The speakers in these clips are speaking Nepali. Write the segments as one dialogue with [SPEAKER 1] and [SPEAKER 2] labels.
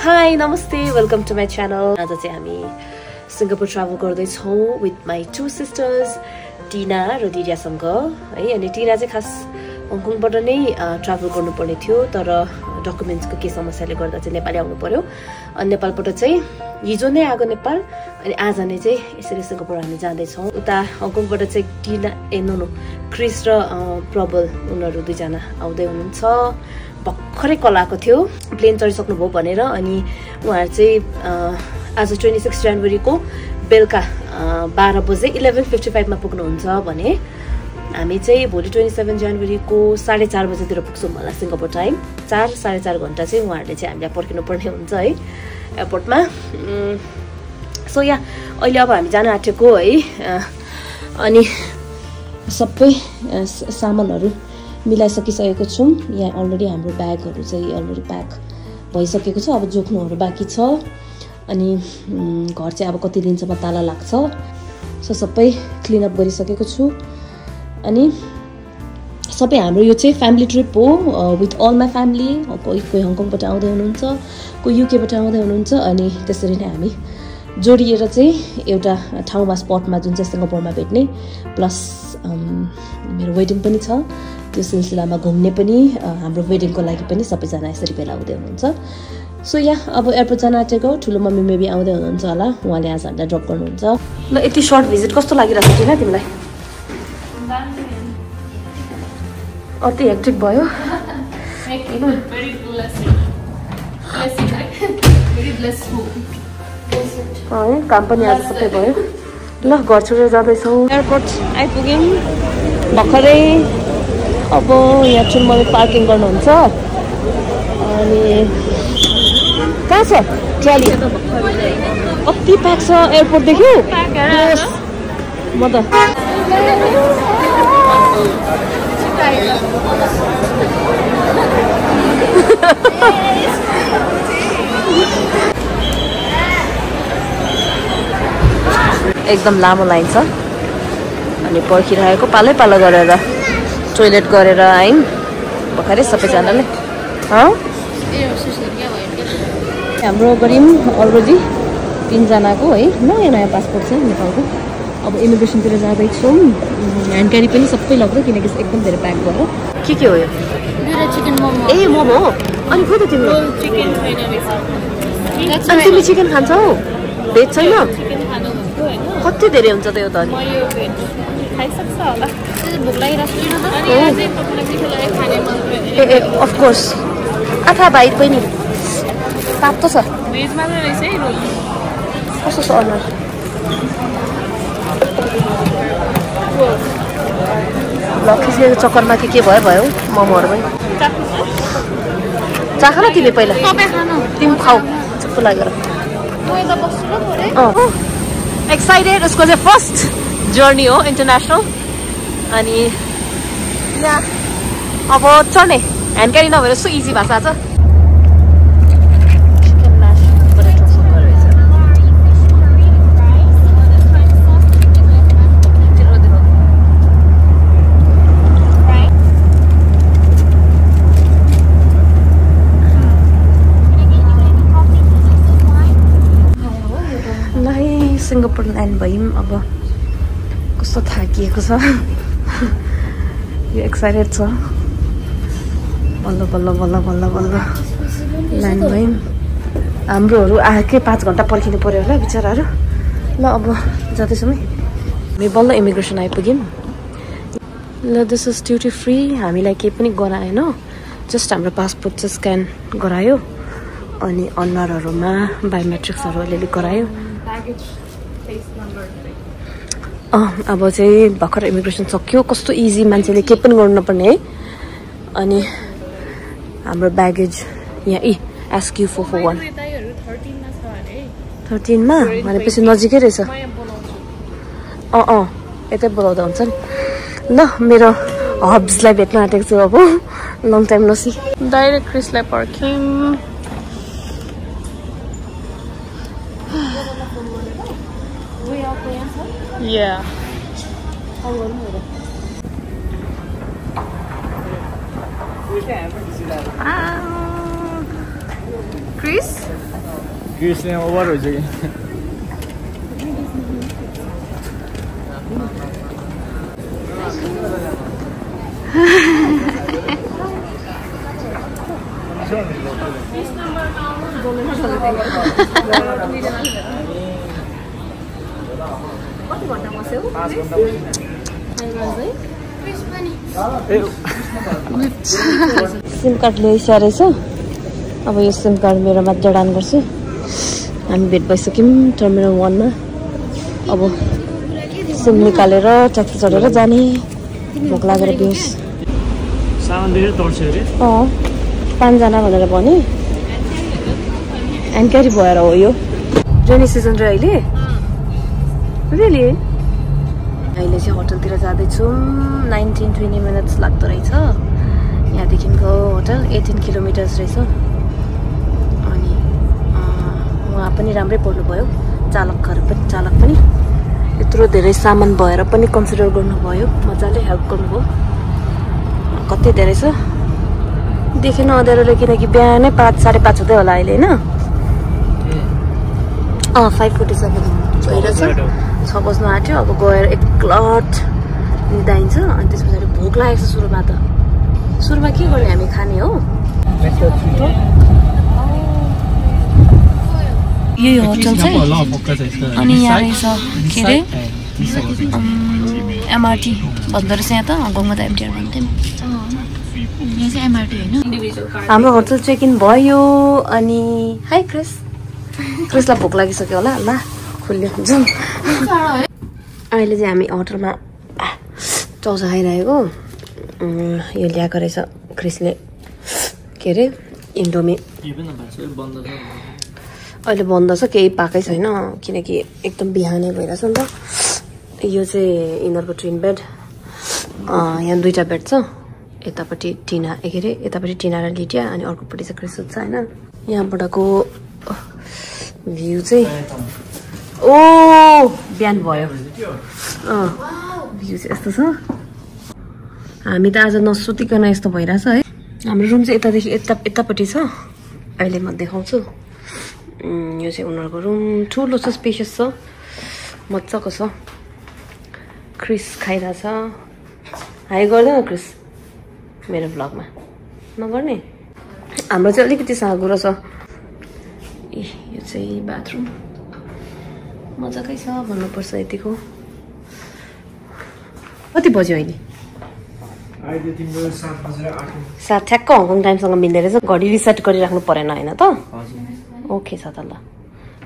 [SPEAKER 1] Hi, namaste. Welcome to my channel. आज चाहिँ हामी सिंगापुर ट्राभल गर्दै छौं with my two sisters, टीना र दिरियासँग है। अनि टीना चाहिँ खास हङकङबाट नै ट्राभल गर्नुपर्ने थियो, तर डकुमेन्ट्सको के समस्याले गर्दा चाहिँ नेपाल आउनु पर्यो। अनि नेपालबाट चाहिँ हिजो नै आएको नेपाल, अनि आज नै चाहिँ यसरी सिंगापुर हामी जाँदै छौं। उता हङकङबाट चाहिँ टीना क्रिस र प्रबल उनीहरु दुई जना आउँदै हुनुहुन्छ। भर्खरै कल आएको थियो, प्लेन चढिसक्नु भयो भनेर। अनि उहाँहरु चाहिँ आज 26 जनवरी को बेलुका 12 बजे 11:55 मा पुग्नुहुन्छ भने हामी चाहिँ भोलि 27 जनवरी को 4:30 बजेतिर पुग्छौं होला सिंगापुर टाइम। 4-4.5 घण्टा चाहिँ उहाँहरुले चाहिँ हामीलाई पर्खिनु पर्ने हुन्छ है एयरपोर्टमा। सो या अहिले अब हामी जान आँटेको है। अनि सबै सामानहरु मिलाइसकिसकेको छौं। यहाँ अलरेडी हाम्रो ब्यागहरु चाहिँ अलरेडी प्याक भइसकेको छ, अब जोख्नुहरु बाँकी छ। अनि घर चाहिँ अब कति दिनसम्म ताला लाग्छ, सो सबै क्लिन अप गरिसकेको छु। अनि सबै हाम्रो यो चाहिँ फ्यामिली ट्रिप हो विथ अल माई फ्यामिली। कोही हङकङबाट आउँदै हुनुहुन्छ, कोही युकेबाट आउँदै हुनुहुन्छ। अनि त्यसरी नै हामी जोडिएर चाहिँ एउटा ठाउँमा स्पटमा जुन चाहिँ सिंगापुरमा भेट्ने, प्लस मेरो वेडिङ पनि छ, त्यो सिलसिलामा घुम्ने पनि, हाम्रो वेडिङको लागि पनि सबैजना यसरी भेला हुँदै हुनुहुन्छ। सो या अब एयरपोर्ट जान आँटेको। ठुलो मम्मी मेबी आउँदै हुनुहुन्छ होला, उहाँले आज हामीलाई ड्रप गर्नुहुन्छ। ल यति सर्ट भिजिट कस्तो लागिरहेको छ तिमीलाई? अति हेक्टिक भयो। काम पनि आज सबै भयो। ल घर छोडेर जाँदैछौँ, एयरपोर्ट आइपुग्यौँ भर्खरै। अब यहाँ ठुलो पार्किङ गर्नुहुन्छ। अनि कहाँ छ ट्रली? कति प्याक छ एयरपोर्ट देख्यौ? म त एकदम लामो लाइन छ। अनि पर्खिरहेको पालै पालो गरेर टोइलेट गरेर आयौँ भर्खरै सबैजनाले। हाम्रो गऱ्यौँ अलरेडी 3 जनाको है। नयाँ पासपोर्ट छ नेपालको। अब इमिग्रेसनतिर जाँदैछौँ। ह्यान्ड क्यारी पनि सबै लग्यो, किनकि एकदम धेरै प्याक भयो। के हो यो? चिकन मोमो। ए मोमो हो। अनि खोइ त तिम्रो अनि तिमी चिकन खान्छौ? भेज छैन? कति धेरै हुन्छ त यो त? अनि ए अफकोर्स आथा भाइ पनि तातो छ। कस्तो छ अनुहार? खिचेको चक्करमा के भयो मोमोहरू पनि चाख न तिमी पहिला, तिमी खाऊ चुप्पो लागेर। एक्साइटेड, उसको चाहिँ फर्स्ट जर्नी हो इन्टरनेसनल। अनि यहाँ अब चढ्ने ह्यान्ड क्यारी नभएर सो इजी भाषा छ। सिंगापुर ल्यान्ड भयौँ। अब कस्तो थाकिएको छ, यो एक्साइटेड छ। बल्ल बल्ल बल्ल बल्ल बल्ल ल्यान्ड भयौँ। हाम्रोहरू आएकै 5 घन्टा पर्खिनु पर्यो होला बिचराहरू। ल अब जाँदैछौँ है। हामी बल्ल इमिग्रेसन आइपुग्यौँ। ल दिस इज ड्युटी फ्री। हामीलाई केही पनि गराएन, जस्ट हाम्रो पासपोर्ट चाहिँ स्क्यान गरायो। अनि अनुहारहरूमा बायोमेट्रिक्सहरू अलिअलि गरायो। अब चाहिँ भर्खर इमिग्रेसन सक्यो। कस्तो इजी, मान्छेले केही पनि गर्नु नपर्ने है। अनि हाम्रो ब्यागेज यहाँ एस्क यू 441 13 मा भनेपछि नजिकै रहेछ। यतै बोलाउँदा हुन्छ नि। ल मेरो हब्सलाई भेट्न आँटेको छु अब, लङ टाइम नसी। डाइरेक्ट क्रिसलाई पर्ख्यौँ। Yeah. क्रिस
[SPEAKER 2] क्रिसले ओभर हो चाहिँ
[SPEAKER 1] कति घण्टा बस्यौ सिम कार्ड ल्याइसकेको रहेछ अब यो सिम कार्ड मेरोमा जडान गर्छु हामी भेट भइसक्यौँ टर्मिनल 1 मा अब सिम निकालेर ट्याक्सी चढेर जाने भोक लागेर बिउस
[SPEAKER 2] सामान धेरै तर्छ अरे
[SPEAKER 1] 5 जना भनेर भने एन्करी भएर हो यो रेनी सिजन र अहिले रियली अहिले चाहिँ होटलतिर जाँदैछौँ 19-20 मिनट्स लाग्दो रहेछ यहाँदेखिको होटल 18 किलोमिटर्स रहेछ अनि उहाँ पनि राम्रै पर्नुभयो चालक पनि यत्रो धेरै सामान भएर पनि कन्सिडर गर्नुभयो मजाले हेल्प गर्नुभयो कति धेरै छ देखेन अँध्यारोले किनकि बिहानै 5-5:30 हुँदै होला अहिले होइन 5:47 भइरहेछ 6 बज्नु आँट्यो अब गएर एकलट निदाइन्छ अनि त्यस पछाडि भोक लागेको छ सुरुमा के गर्ने हामी खाने हो यही होटल चाहिँ अनि यहाँ रहेछ के अरे एमआरटी भन्दो रहेछ यहाँ त हङकङमा त एमटिआर भन्थ्यो यहाँ चाहिँ एमआरटी होइन हाम्रो होटल चेक इन भयो अनि हाई क्रिसलाई भोक लागिसक्यो होला ल खुल्यो जाउँ अहिले चाहिँ हामी होटलमा चौसा खाइरहेको यो ल्याएको रहेछ क्रिसले के अरे इन्डोमी अहिले बन्द छ केही पाएकै छैन किनकि एकदम बिहानै भइरहेछ नि त यो चाहिँ यिनीहरूको ट्विन बेड यहाँ 2टा बेड छ यतापट्टि टिना के अरे यतापट्टि टिना र लिटिया अनि अर्कोपट्टि चाहिँ क्रिस छ होइन यहाँबाटको भ्यू चाहिँ ओ बिहान भयो भ्यू चाहिँ यस्तो छ हामी त आज नसुतिकन यस्तो भइरहेछ है हाम्रो रुम चाहिँ यतादेखि यतापट्टि छ अहिले म देखाउँछु यो चाहिँ उनीहरूको रुम ठुलो छ स्पेसियस छ मजाको छ क्रिस खाइरहेछ हाई गर्दैन क्रिस मेरो भ्लगमा नगर्ने हाम्रो चाहिँ अलिकति साँगुरो छ यो चाहिँ बाथरुम मजाकै छ भन्नुपर्छ यतिको कति बज्यो अहिले 7 ठ्याक्क हङकङ टाइमसँग मिल्दो रहेछ घडी रिसेट गरिराख्नु परेन होइन त ओके छ त ल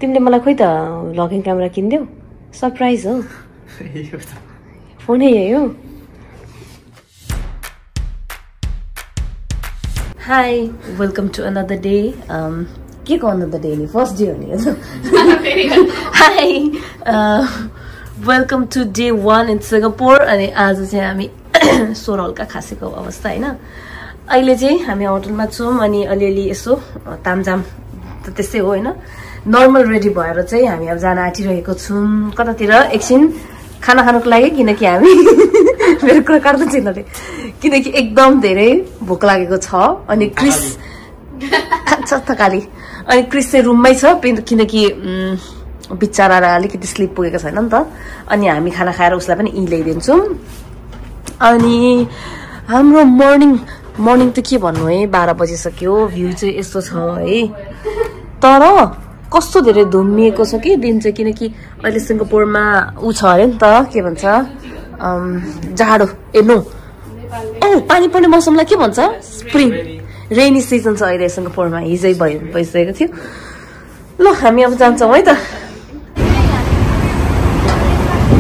[SPEAKER 1] तिमीले मलाई खोइ त भ्लगिङ क्यामेरा किनिदेऊ सरप्राइज हो फोनै यही हो hi welcome to another day के को अनदर डे नि फर्स्ट डे हो नि hi welcome to day 1 in Singapore अनि आज चाहिँ हामी सोह्र हल्का खासेको अवस्था होइन अहिले चाहिँ हामी होटलमा छौँ अनि अलिअलि यसो तामझाम त त्यस्तै हो होइन नर्मल रेडी भएर चाहिँ हामी अब जान आँटिरहेको छौँ कतातिर एकछिन खाना खानुको लागि किनकि हामी मेरो कुरा काट्दै छिनले किनकि एकदम धेरै भोक लागेको छ अनि क्रिस खान्छ थकाली अनि क्रिस चाहिँ रुममै छ किनकि बिचरालाई अलिकति स्लिप पुगेको छैन नि त अनि हामी खाना खाएर उसलाई पनि ल्याइदिन्छौँ अनि हाम्रो मर्निङ त के भन्नु है 12 बजिसक्यो भ्यू चाहिँ यस्तो छ है तर कस्तो धेरै धुम्मिएको छ कि दिन चाहिँ किनकि अहिले सिङ्गापुरमा ऊ छ अरे नि त के भन्छ जाडो नो पानी पर्ने मौसमलाई के भन्छ स्प्रिङ रेनी सिजन छ अहिले सिङ्गापुरमा हिजै भइसकेको थियो ल हामी अब जान्छौँ है त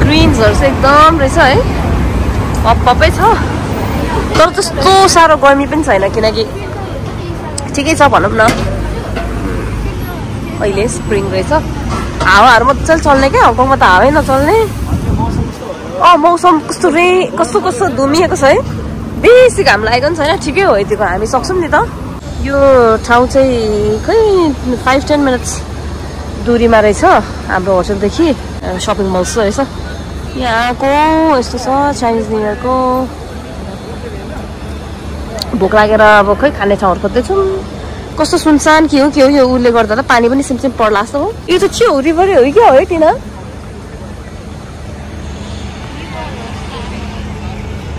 [SPEAKER 1] ग्रिन्सहरू चाहिँ एकदम रहेछ है हप्पै छ तर त्यस्तो साह्रो गर्मी पनि छैन किनकि ठिकै छ भनौँ न अहिले स्प्रिङ रहेछ हावाहरू मजाले चल्ने क्या हङकङमा त हावै नचल्ने मौसम कस्तो धुमिएको छ है बेसी घाम लागेको पनि छैन ठिकै हो यतिको हामी सक्छौँ नि त यो ठाउँ चाहिँ खै 5-10 मिनट्स दूरीमा रहेछ हाम्रो होटलदेखि सपिङ मल्स रहेछ यहाँको यस्तो छ चाइनिज न्यु इयरको भोक लागेर अब खै खाने ठाउँहरू खोज्दैछौँ कस्तो सुनसान के हो यो उसले गर्दा त पानी पनि सिमसिम पर्ला जस्तो हो यो त के हो रिभरै हो कि क्या हो तिन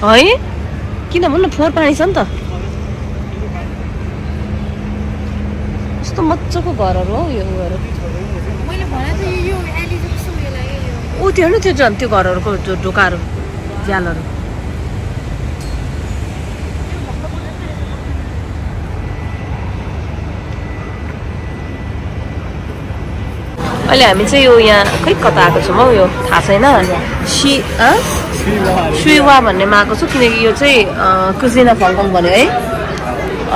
[SPEAKER 1] है किन भन्नु फोहोर पानी छ नि त कस्तो मजाको घरहरू हो यो उयोहरू ऊ त्यो हेर्नु त्यो झन् त्यो घरहरूको ढोकाहरू झ्यालहरू अहिले हामी चाहिँ यो यहाँ खै कता आएको छौँ हौ यो थाहा छैन सुइवा भन्नेमा आएको छु किनकि यो चाहिँ कुजिन अफ हङकङ भन्यो है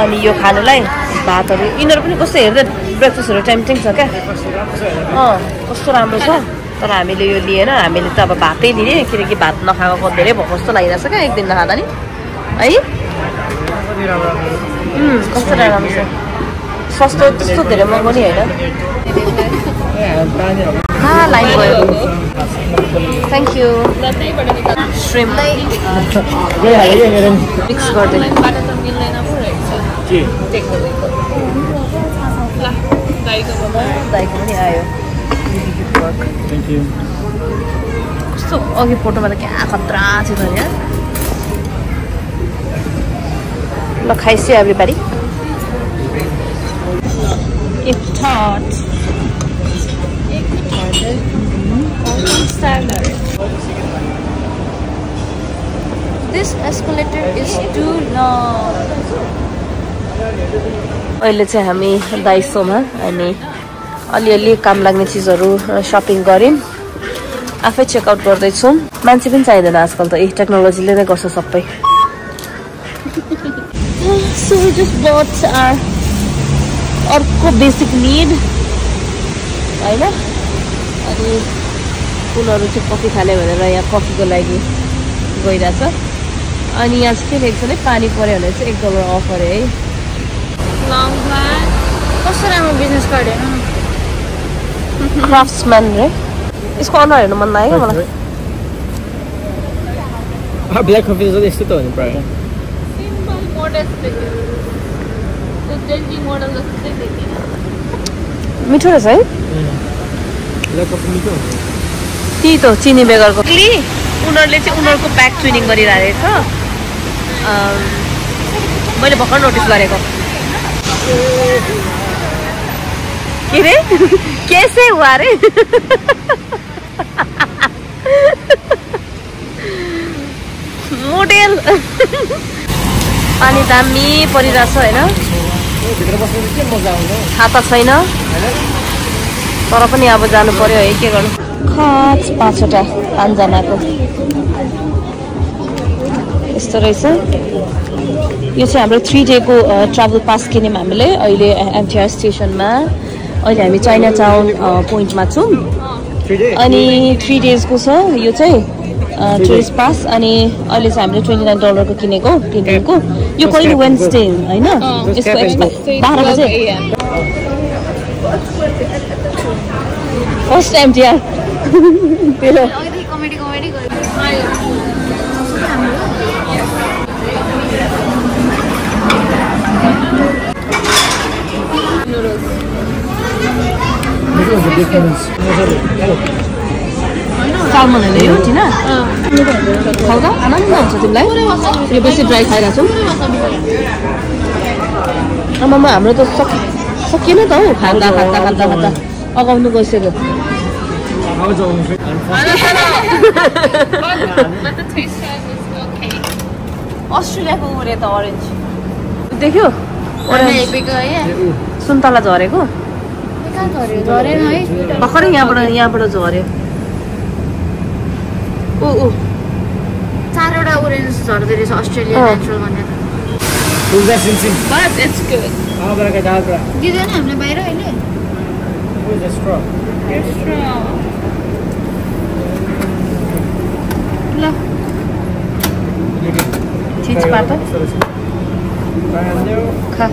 [SPEAKER 1] अनि यो खानुलाई भातहरू यिनीहरू पनि कस्तो हेर्दै ब्रेकफास्टहरू टेम्पटिङ छ क्या कस्तो राम्रो छ तर हामीले यो लिएन हामीले त अब भातै लिने किनकि भात नखाएको धेरै भएको जस्तो लागिरहेको छ क्या एक दिन नखाँदा नि है कस्तो राम्रो छ सस्तो त्यस्तो धेरै महँगो नि होइन लाइन गयो थ्याङ्क यू श्रिम मिक्स गर्दै दाइको पनि आयो कस्तो अघि फोटोमा त क्या खतरा थियो त यहाँ ल खाइसु everybody This escalator is too long. अहिले चाहिँ हामी दाइसोमा अनि अलिअलि काम लाग्ने चिजहरू सपिङ गऱ्यौँ आफै चेकआउट गर्दैछौँ मान्छे पनि चाहिँदैन आजकल त टेक्नोलोजीले नै गर्छ सबै So we just bought our अर्को बेसिक निड होइन अनि फुलहरू चाहिँ कफी खाने भनेर यहाँ कफीको लागि गइरहेछ अनि यहाँ चाहिँ के लेख्छ भने पानी पऱ्यो भने चाहिँ $1 अफर है
[SPEAKER 3] कस्तो राम्रो बिजनेस गरेन
[SPEAKER 1] क्राफ्ट्सम्यान रे यसको अनुहार हेर्नु मन लाग्यो मलाई
[SPEAKER 2] ब्ल्याक कफी चाहिँ यस्तो त हो नि प्रायः
[SPEAKER 3] सिम्पल मोडेस्टिक त्यो डेन्टी मोडल जस्तो देखिन
[SPEAKER 1] मिठो रहेछ है
[SPEAKER 2] ब्ल्याक कफी मिठो
[SPEAKER 1] त्यही त चिनी बेगरको उनीहरूले चाहिँ उनीहरूको ब्याक ट्विनिङ गरिरहेको छ मैले भर्खर नोटिस गरेको के रे कैसे हुआ रे मोडेल पानी दामी परिरहेछ होइन थाहा त छैन तर पनि अब जानु पर्यो है के गर्नु खास 5वटा 5जनाको यस्तो रहेछ यो चाहिँ हाम्रो 3 डेको ट्राभल पास किन्यौँ हामीले अहिले एमटीआर स्टेसनमा अहिले हामी चाइना टाउन पोइन्टमा छौँ अनि 3 डेजको छ यो चाहिँ टुरिस्ट पास अनि अहिले चाहिँ हामीले $29 को किनेको 3 दिनको यो कहिले वेन्सडे होइन यसको एक्सपायर 12 बजे फर्स्ट एमटीआर तेरो
[SPEAKER 3] कमेडी
[SPEAKER 1] सालमन होइन यो टिना खाउँदा आनन्द हुन्छ तिमीलाई यो बेसी ड्राई खाइरहेको छौँ आमामा हाम्रो त सकिएन त हौ खाँदा अगाउनु गइसक्यो अस्ट्रेलियाको उरे त अरेन्ज देख्यो सुन्तला झरेको भर्खरै यहाँबाट झऱ्यो ऊ
[SPEAKER 3] 4वटा ओरेन्ज झर्दै रहेछ अस्ट्रेलिया नेचुरल भनेर दिँदैन हामीले बाहिर अहिले ल
[SPEAKER 1] चिजबाट खा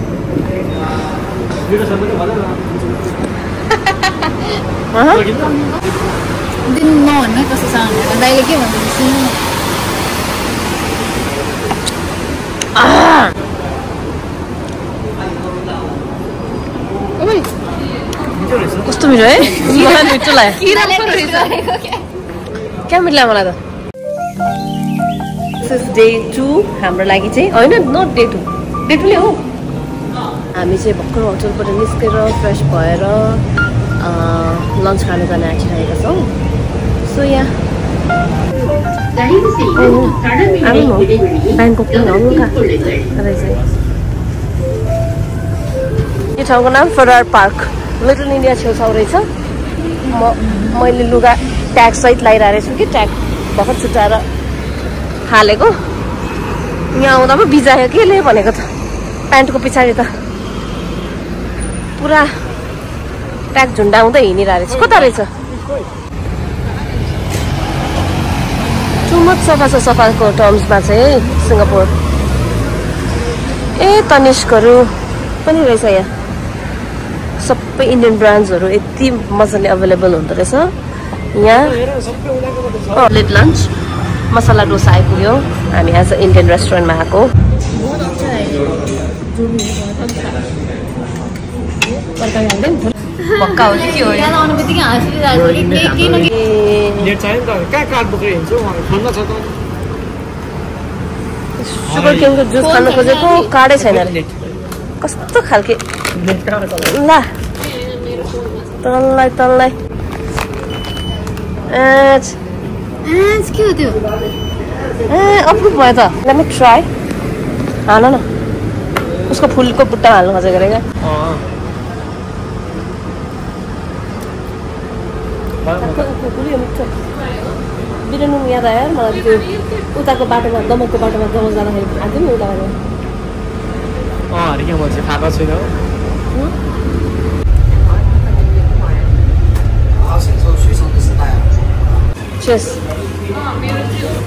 [SPEAKER 3] दिन नभन्नु कस्तो छ दाइले के भन्नु सुन्नु
[SPEAKER 1] कस्तो मिठो है मलाई मिठो लाग्यो क्या मिठो लाग्यो मलाई त डे 2 हाम्रो लागि चाहिँ होइन नट डे 2 डे 2 हो हामी चाहिँ भर्खर होटलबाट निस्केर फ्रेस भएर लन्च खान जान आइसकेका छौँ सो यहाँ ब्याङ्कक हल्का रहेछ यो ठाउँको नाम फेडरल पार्क लिटल इन्डिया छेउछाउ रहेछ मैले लुगा ट्याग सहित लगाइरहेको छु कि ट्याग भर्खर छुट्याएर हालेको यहाँ आउँदा पो बिजायो केले भनेको त प्यान्टको पछाडि त पुरा ट्याग झुन्डाउँदै हिँडिरहेको रहेछ कता रहेछ टुमच सफा छ सफाको टर्म्समा चाहिँ सिङ्गापुर ए तनिष्कहरू पनि रहेछ यहाँ सबै इन्डियन ब्रान्ड्सहरू यति मजाले अभाइलेबल हुँदो रहेछ यहाँ लेट लन्च मसला डोसा आइपुग्यो हामी आज इन्डियन रेस्टुरेन्टमा आएको पक्का हो कि के हो सुगर केनको जुस खान खोजेको कार्डै छैन अरे कस्तो खालके ल तल्लाई
[SPEAKER 3] के हो त्यो
[SPEAKER 1] अप्रुभ भयो त लेट मी ट्राई हाल न उसको फुलको बुट्टा हाल्नु खोजेको अरे क्या बिरानो याद आयो मलाई त्यो उताको बाटोमा दमकको बाटोमा दमक जाँदाखेरि आएको नि उता Cheers.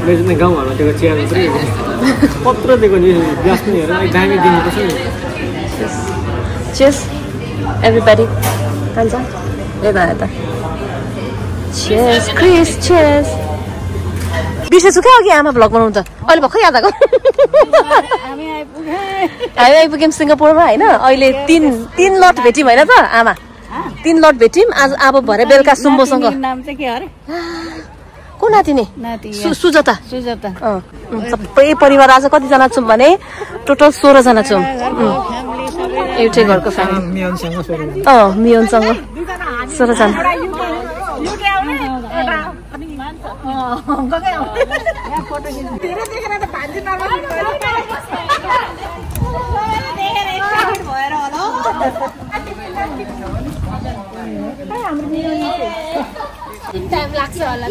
[SPEAKER 2] मैले गाउँघरमा दिएको चिया पत्र दिएको नि ब्यास्नेहरू दामी दिनुपर्छ नि
[SPEAKER 1] Cheers. Everybody. Hands up. यता Cheers. Chris, cheers. बिर्सेछु क्या अघि आमा भ्लग बनाउनु त अहिले भर्खर याद आएको हामी आइपुग्यौँ सिङ्गापुरमा होइन अहिले तीन लट भेट्यौँ होइन त आमा 3 लट भेट्यौँ आज अब भरे बेलुका सुम्बोसँग
[SPEAKER 3] नाम चाहिँ के अरे
[SPEAKER 1] को नाति नि सुजता सबै परिवार आज कतिजना छौँ भने टोटल 16 जना छौँ एउटै घरको फ्यामिली मियनसँग 16 जना
[SPEAKER 3] टाइम लाग्छ होला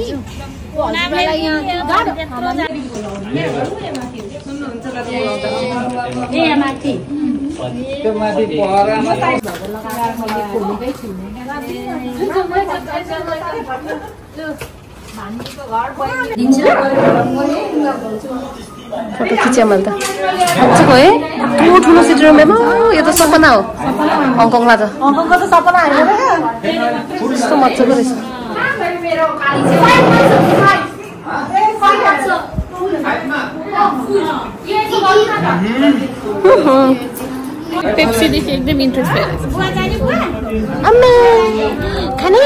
[SPEAKER 1] फोटो खिच्यो मैले त मजाको है ठुलो सिटी रुममा यो त सपना हो हङकङमा त हङकङको त सपना होइन कस्तो मजाको रहेछ
[SPEAKER 3] पेप्सीदेखि एकदम इन्ट्रेस्ट भयो
[SPEAKER 1] आम्मा खाने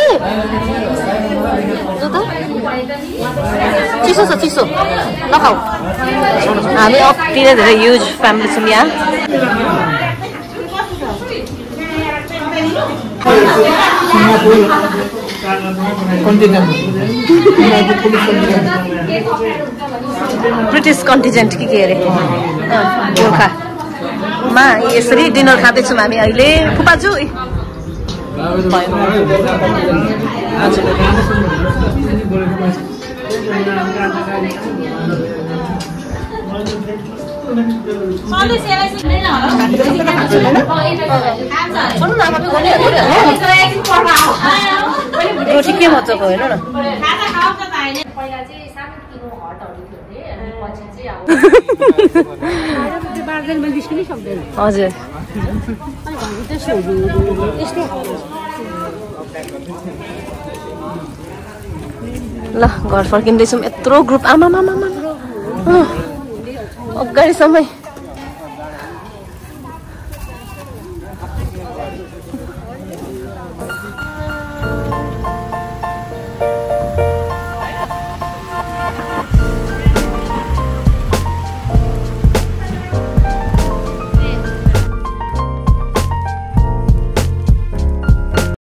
[SPEAKER 1] चिसो नखाऊ हामी अति नै धेरै युज फ्यामिली छौँ यहाँ ब्रिटिस कन्टिजेन्ट के अरे गोर्खामा यसरी डिनर खाँदैछौँ हामी अहिले फुपाजु रोटी के मजाको हेर्नु न हजुर ल घर फर्किँदैछौँ यत्रो ग्रुप आमा अगाडिसम्म